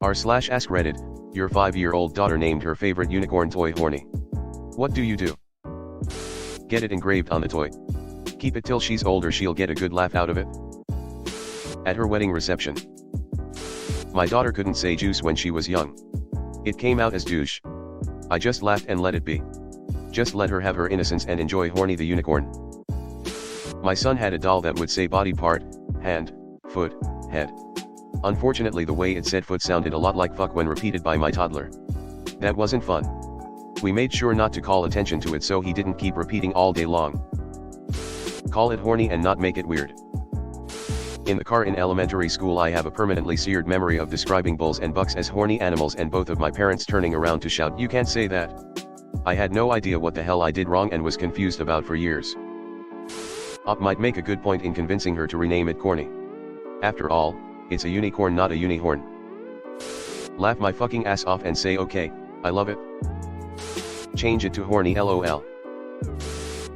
r/AskReddit, your 5-year-old daughter named her favorite unicorn toy Horny. What do you do? Get it engraved on the toy. Keep it till she's older, she'll get a good laugh out of it. At her wedding reception. My daughter couldn't say juice when she was young. It came out as douche. I just laughed and let it be. Just let her have her innocence and enjoy Horny the unicorn. My son had a doll that would say body part, hand, foot, head. Unfortunately, the way it said foot sounded a lot like fuck when repeated by my toddler. That wasn't fun. We made sure not to call attention to it so he didn't keep repeating all day long. Call it Horny and not make it weird. In the car in elementary school, I have a permanently seared memory of describing bulls and bucks as horny animals and both of my parents turning around to shout, "You can't say that." I had no idea what the hell I did wrong and was confused about for years. Op might make a good point in convincing her to rename it Corny. After all, it's a unicorn, not a unihorn. Laugh my fucking ass off and say okay, I love it. Change it to Horny lol.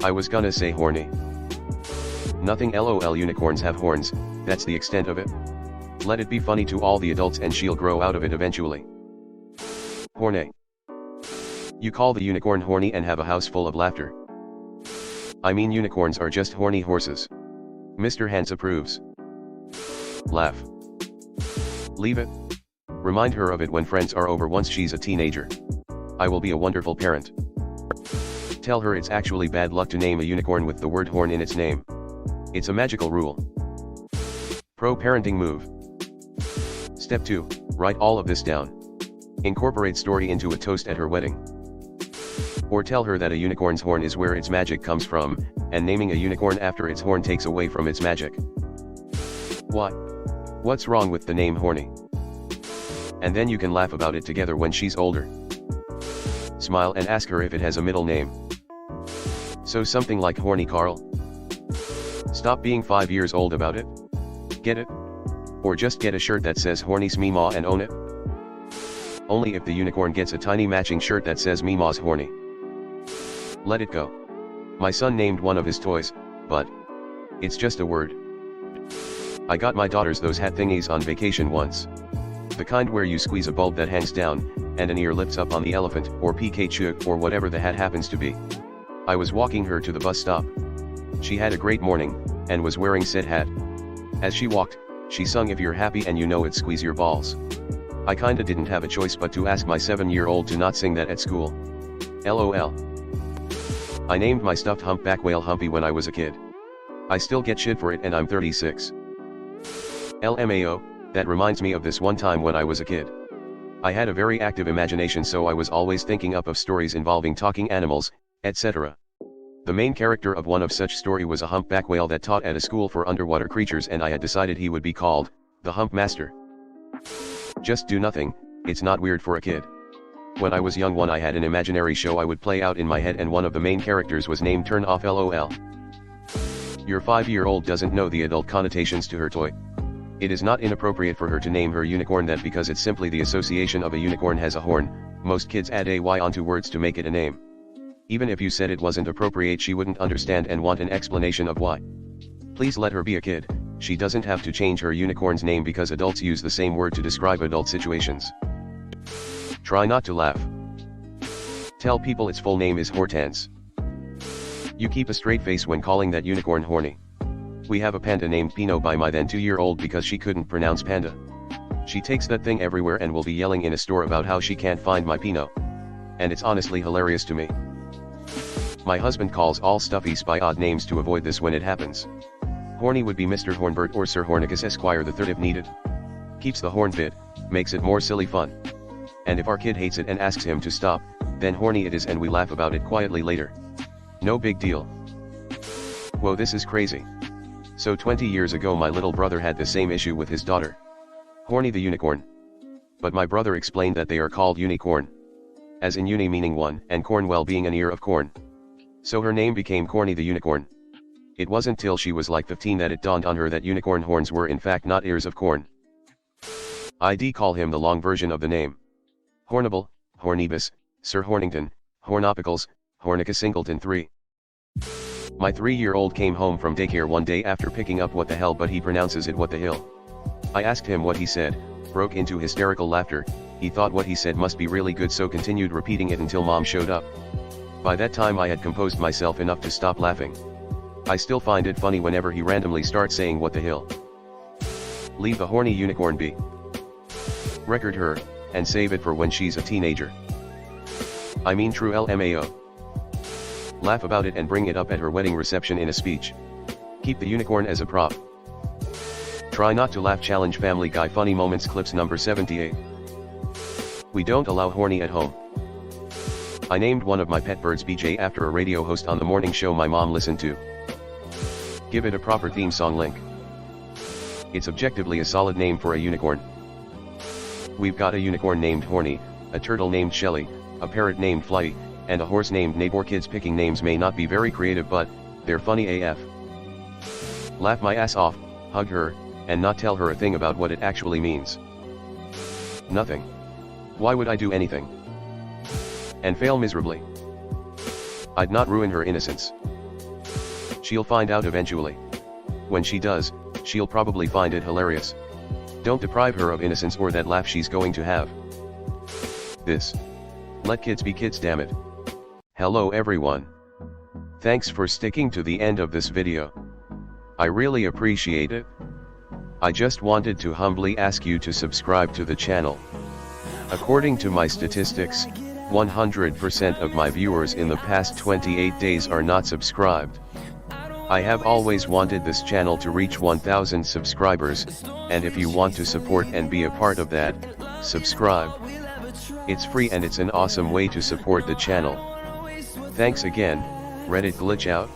I was gonna say horny. Nothing lol, unicorns have horns, that's the extent of it. Let it be funny to all the adults and she'll grow out of it eventually. Horny. You call the unicorn Horny and have a house full of laughter. I mean, unicorns are just horny horses. Mr. Hans approves. Laugh. Leave it. Remind her of it when friends are over once she's a teenager. I will be a wonderful parent. Tell her it's actually bad luck to name a unicorn with the word horn in its name. It's a magical rule. Pro parenting move. Step 2, write all of this down. Incorporate story into a toast at her wedding. Or tell her that a unicorn's horn is where its magic comes from, and naming a unicorn after its horn takes away from its magic. What? What's wrong with the name Horny? And then you can laugh about it together when she's older. Smile and ask her if it has a middle name. So something like Horny Carl? Stop being 5 years old about it. Get it? Or just get a shirt that says Horny's Meemaw and own it. Only if the unicorn gets a tiny matching shirt that says Meemaw's Horny. Let it go. My son named one of his toys, but it's just a word. I got my daughters those hat thingies on vacation once. The kind where you squeeze a bulb that hangs down, and an ear lifts up on the elephant, or Pikachu, or whatever the hat happens to be. I was walking her to the bus stop. She had a great morning, and was wearing said hat. As she walked, she sung "If you're happy and you know it, squeeze your balls." I kinda didn't have a choice but to ask my 7-year-old to not sing that at school. LOL. I named my stuffed humpback whale Humpy when I was a kid. I still get shit for it and I'm 36. LMAO, that reminds me of this one time when I was a kid. I had a very active imagination, so I was always thinking up of stories involving talking animals, etc. The main character of one of such story was a humpback whale that taught at a school for underwater creatures, and I had decided he would be called the Hump Master. Just do nothing, it's not weird for a kid. When I was young, I had an imaginary show I would play out in my head, and one of the main characters was named Turn Off LOL. Your 5-year-old doesn't know the adult connotations to her toy. It is not inappropriate for her to name her unicorn that because it's simply the association of a unicorn has a horn. Most kids add AY onto words to make it a name. Even if you said it wasn't appropriate, she wouldn't understand and want an explanation of why. Please let her be a kid. She doesn't have to change her unicorn's name because adults use the same word to describe adult situations. Try not to laugh. Tell people its full name is Hortense. You keep a straight face when calling that unicorn Horny. We have a panda named Pino by my then 2-year-old because she couldn't pronounce panda. She takes that thing everywhere and will be yelling in a store about how she can't find my Pino. And it's honestly hilarious to me. My husband calls all stuffies by odd names to avoid this when it happens. Horny would be Mr. Hornbert or Sir Hornicus Esquire III if needed. Keeps the horn fit, makes it more silly fun. And if our kid hates it and asks him to stop, then Horny it is and we laugh about it quietly later. No big deal. Whoa, this is crazy. So 20 years ago my little brother had the same issue with his daughter. Horny the unicorn. But my brother explained that they are called unicorn. As in uni meaning one, and cornwell being an ear of corn. So her name became Corny the unicorn. It wasn't till she was like 15 that it dawned on her that unicorn horns were in fact not ears of corn. I'd call him the long version of the name. Hornable, Hornibus, Sir Hornington, Hornopicals, Hornicus Singleton III. My 3-year-old came home from daycare one day after picking up what the hell, but he pronounces it what the hill. I asked him what he said. broke into hysterical laughter. He thought what he said must be really good, so continued repeating it until Mom showed up. By that time I had composed myself enough to stop laughing. I still find it funny whenever he randomly starts saying what the hell. Leave the horny unicorn be. Record her, and save it for when she's a teenager. I mean true LMAO. Laugh about it and bring it up at her wedding reception in a speech. Keep the unicorn as a prop. Try not to laugh challenge. Family Guy funny moments clips number 78. We don't allow horny at home. I named one of my pet birds BJ after a radio host on the morning show my mom listened to. Give it a proper theme song link. It's objectively a solid name for a unicorn. We've got a unicorn named Horny, a turtle named Shelly, a parrot named Flighty, and a horse named Neighbor. Kids picking names may not be very creative, but they're funny AF. Laugh my ass off, hug her, and not tell her a thing about what it actually means. Nothing. Why would I do anything? And fail miserably? I'd not ruin her innocence. She'll find out eventually. When she does, she'll probably find it hilarious. Don't deprive her of innocence or that laugh she's going to have. Let kids be kids, damn it. Hello everyone. Thanks for sticking to the end of this video. I really appreciate it. I just wanted to humbly ask you to subscribe to the channel. According to my statistics, 100% of my viewers in the past 28 days are not subscribed. I have always wanted this channel to reach 1000 subscribers, and if you want to support and be a part of that, subscribe. It's free and it's an awesome way to support the channel. Thanks again. Reddit glitch out.